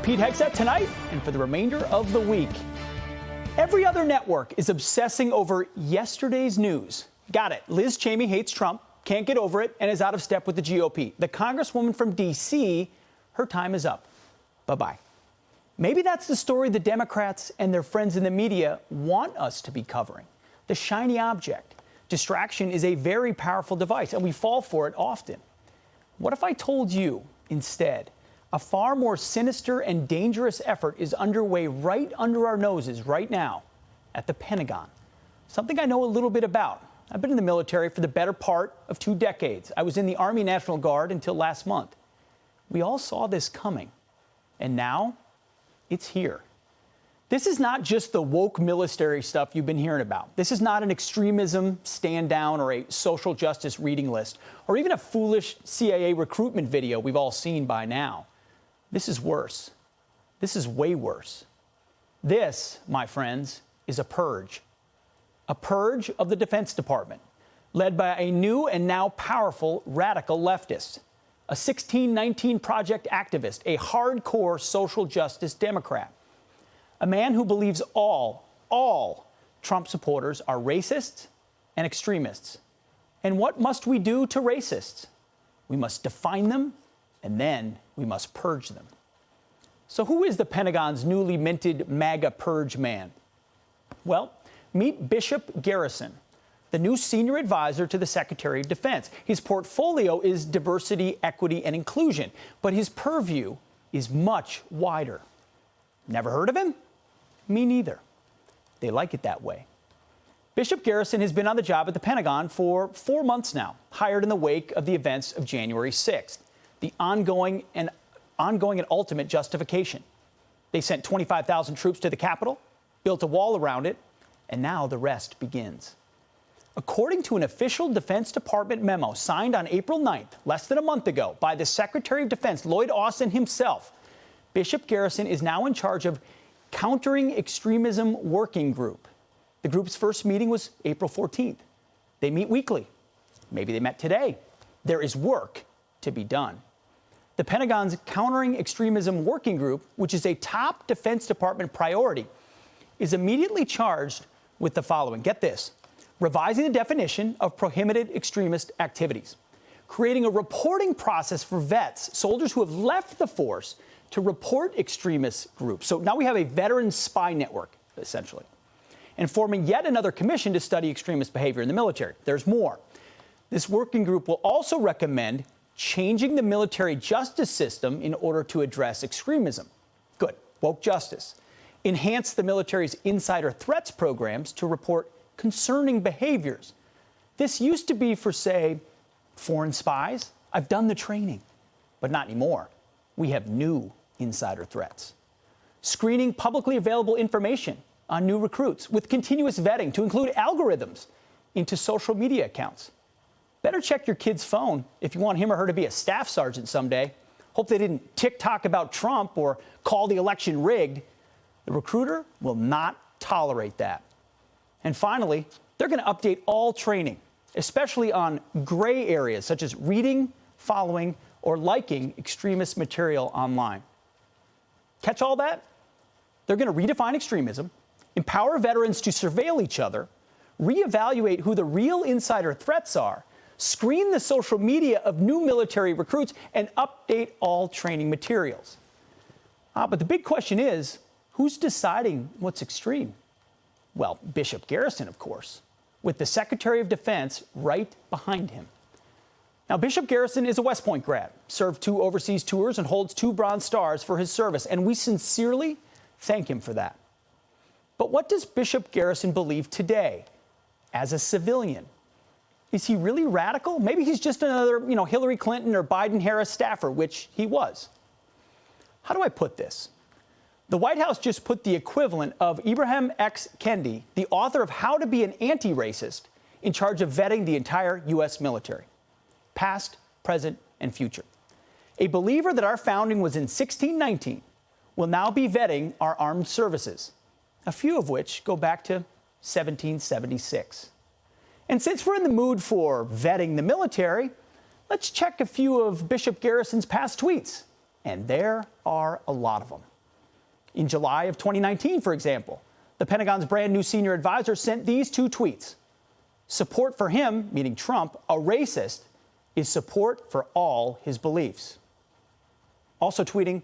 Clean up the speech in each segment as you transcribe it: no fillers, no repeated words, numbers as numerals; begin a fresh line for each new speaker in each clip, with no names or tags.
Pete Hegseth tonight and for the remainder of the week. Every other network is obsessing over yesterday's news. Got it. Liz Cheney hates Trump, can't get over it, and is out of step with the GOP. The Congresswoman from D.C., her time is up. Bye-bye. Maybe that's the story the Democrats and their friends in the media want us to be covering. The shiny object. Distraction is a very powerful device, and we fall for it often. What if I told you, instead, a far more sinister and dangerous effort is underway right under our noses right now at the Pentagon? Something I know a little bit about. I've been in the military for the better part of 2 decades. I was in the Army National Guard until last month. We all saw this coming, and now it's here. This is not just the woke military stuff you've been hearing about. This is not an extremism stand down or a social justice reading list or even a foolish CIA recruitment video we've all seen by now. This is worse. This is way worse. This, my friends, is a purge. A purge of the Defense Department, led by a new and now powerful radical leftist, a 1619 Project activist, a hardcore social justice Democrat, a man who believes all Trump supporters are racists and extremists. And what must we do to racists? We must define them, and then we must purge them. So who is the Pentagon's newly minted MAGA purge man? Well, meet Bishop Garrison, the new senior advisor to the Secretary of Defense. His portfolio is diversity, equity, and inclusion, but his purview is much wider. Never heard of him? Me neither. They like it that way. Bishop Garrison has been on the job at the Pentagon for 4 months now, hired in the wake of the events of January 6th. The ongoing and ultimate justification. They sent 25,000 troops to the Capitol, built a wall around it, and now the rest begins. According to an official Defense Department memo signed on April 9th, less than a month ago, by the Secretary of Defense, Lloyd Austin himself, Bishop Garrison is now in charge of Countering Extremism Working Group. The group's first meeting was April 14th. They meet weekly. Maybe they met today. There is work to be done. The Pentagon's Countering Extremism Working Group, which is a top Defense Department priority, is immediately charged with the following. Get this. Revising the definition of prohibited extremist activities. Creating a reporting process for vets, soldiers who have left the force, to report extremist groups. So now we have a veteran spy network, essentially. And forming yet another commission to study extremist behavior in the military. There's more. This working group will also recommend changing the military justice system in order to address extremism. Good. Woke justice. Enhance the military's insider threats programs to report concerning behaviors. This used to be for, say, foreign spies. I've done the training, but not anymore. We have new insider threats. Screening publicly available information on new recruits with continuous vetting to include algorithms into social media accounts. Better check your kid's phone if you want him or her to be a staff sergeant someday. Hope they didn't TikTok about Trump or call the election rigged. The recruiter will not tolerate that. And finally, they're going to update all training, especially on gray areas such as reading, following, or liking extremist material online. Catch all that? They're going to redefine extremism, empower veterans to surveil each other, reevaluate who the real insider threats are, screen the social media of new military recruits, and update all training materials. But the big question is, who's deciding what's extreme? Well, Bishop Garrison, of course, with the Secretary of Defense right behind him. Now, Bishop Garrison is a West Point grad, served 2 overseas tours, and holds 2 Bronze Stars for his service, and we sincerely thank him for that. But what does Bishop Garrison believe today as a civilian? Is he really radical? Maybe he's just another, Hillary Clinton or Biden-Harris staffer, which he was. How do I put this? The White House just put the equivalent of Ibram X. Kendi, the author of How to Be an Anti-Racist, in charge of vetting the entire U.S. military, past, present, and future. A believer that our founding was in 1619 will now be vetting our armed services, a few of which go back to 1776. And since we're in the mood for vetting the military, let's check a few of Bishop Garrison's past tweets. And there are a lot of them. In July of 2019, for example, the Pentagon's brand new senior advisor sent these two tweets. Support for him, meaning Trump, a racist, is support for all his beliefs. Also tweeting,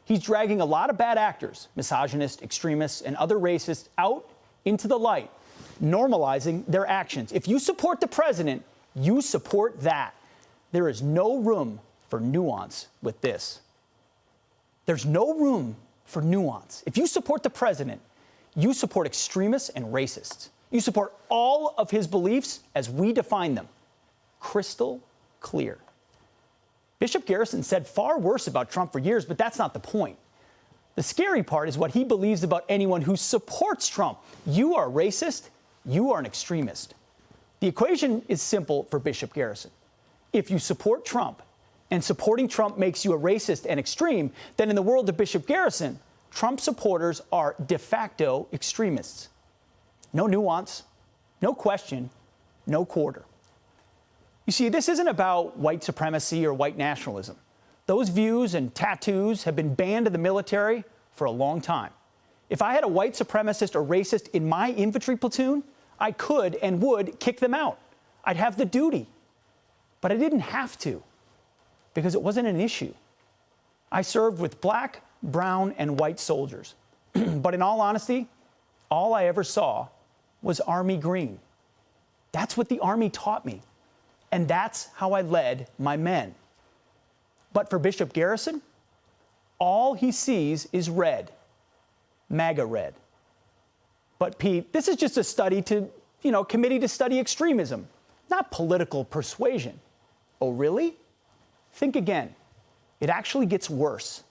he's dragging a lot of bad actors, misogynists, extremists, and other racists out into the light, normalizing their actions. If you support the president, you support that. There is no room for nuance with this. There's no room for nuance. If you support the president, you support extremists and racists. You support all of his beliefs as we define them. Crystal clear. Bishop Garrison said far worse about Trump for years, but that's not the point. The scary part is what he believes about anyone who supports Trump. You are racist, you are an extremist. The equation is simple for Bishop Garrison. If you support Trump, and supporting Trump makes you a racist and extreme, then in the world of Bishop Garrison, Trump supporters are de facto extremists. No nuance, no question, no quarter. You see, this isn't about white supremacy or white nationalism. Those views and tattoos have been banned in the military for a long time. If I had a white supremacist or racist in my infantry platoon, I could and would kick them out. I'd have the duty. But I didn't have to, because it wasn't an issue. I served with black, brown, and white soldiers. But in all honesty, all I ever saw was Army green. That's what the Army taught me. And that's how I led my men. But for Bishop Garrison, all he sees is red, MAGA red. But Pete, this is just a committee to study extremism, not political persuasion. Oh, really? Think again. It actually gets worse.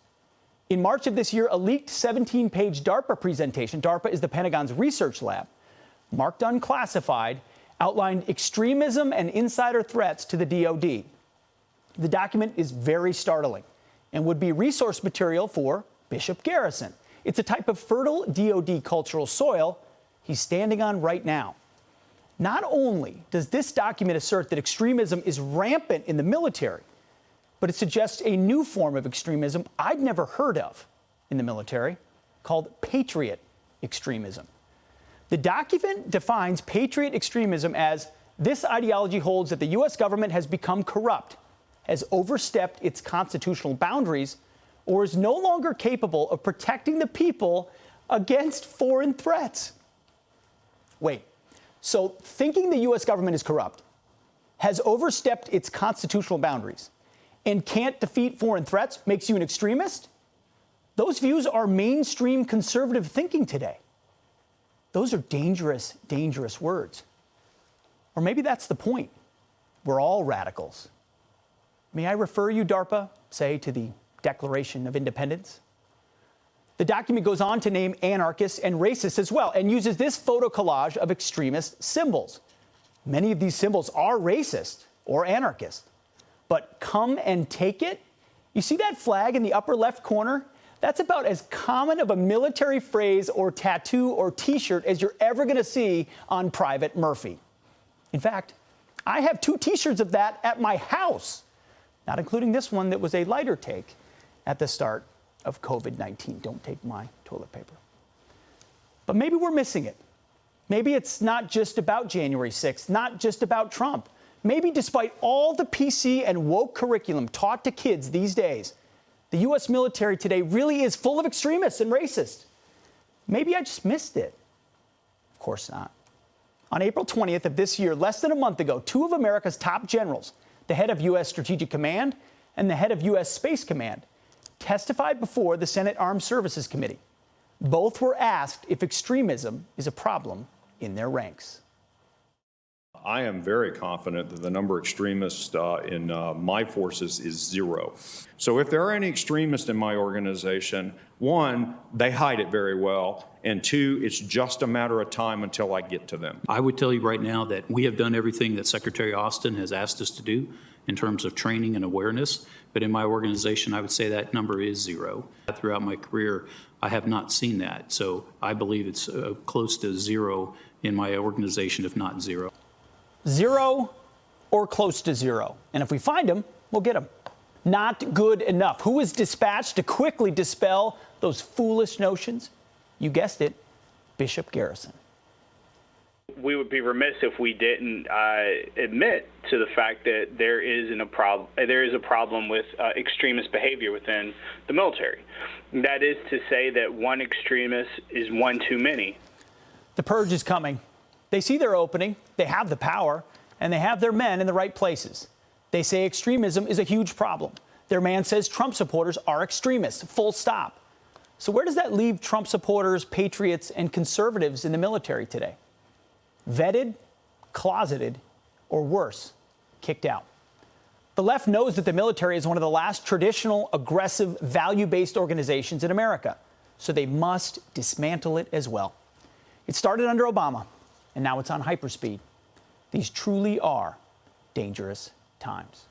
In March of this year, a leaked 17-page DARPA presentation, DARPA is the Pentagon's research lab, marked unclassified, outlined extremism and insider threats to the DoD. The document is very startling and would be resource material for Bishop Garrison. It's a type of fertile DoD cultural soil he's standing on right now. Not only does this document assert that extremism is rampant in the military, but it suggests a new form of extremism I'd never heard of in the military, called patriot extremism. The document defines patriot extremism as this ideology holds that the U.S. government has become corrupt, has overstepped its constitutional boundaries, or is no longer capable of protecting the people against foreign threats. Wait, so thinking the U.S. government is corrupt, has overstepped its constitutional boundaries, and can't defeat foreign threats makes you an extremist? Those views are mainstream conservative thinking today. Those are dangerous, dangerous words. Or maybe that's the point. We're all radicals. May I refer you, DARPA, say, to the Declaration of Independence? The document goes on to name anarchists and racists as well, and uses this photo collage of extremist symbols. Many of these symbols are racist or anarchist. But come and take it? You see that flag in the upper left corner? That's about as common of a military phrase or tattoo or T-shirt as you're ever going to see on Private Murphy. In fact, I have 2 T-shirts of that at my house, not including this one that was a lighter take at the start of COVID-19. Don't take my toilet paper. But maybe we're missing it. Maybe it's not just about January 6th, not just about Trump. Maybe despite all the PC and woke curriculum taught to kids these days, the U.S. military today really is full of extremists and racists. Maybe I just missed it. Of course not. On April 20th of this year, less than a month ago, 2 of America's top generals, the head of U.S. Strategic Command and the head of U.S. Space Command, testified before the Senate Armed Services Committee. Both were asked if extremism is a problem in their ranks.
I am very confident that the number of extremists in my forces is 0. So if there are any extremists in my organization, 1, they hide it very well, and 2, it's just a matter of time until I get to them.
I would tell you right now that we have done everything that Secretary Austin has asked us to do in terms of training and awareness, but in my organization, I would say that number is 0. Throughout my career, I have not seen that, so I believe it's close to 0 in my organization, if not 0.
0 or close to 0. And if we find them, we'll get them. Not good enough. Who is dispatched to quickly dispel those foolish notions? You guessed it, Bishop Garrison.
We would be remiss if we didn't admit to the fact that there is a problem with extremist behavior within the military. That is to say that one extremist is one too many.
The purge is coming. They see their opening, they have the power, and they have their men in the right places. They say extremism is a huge problem. Their man says Trump supporters are extremists, full stop. So where does that leave Trump supporters, patriots, and conservatives in the military today? Vetted, closeted, or worse, kicked out. The left knows that the military is one of the last traditional, aggressive, value-based organizations in America, so they must dismantle it as well. It started under Obama, and now it's on hyperspeed. These truly are dangerous times.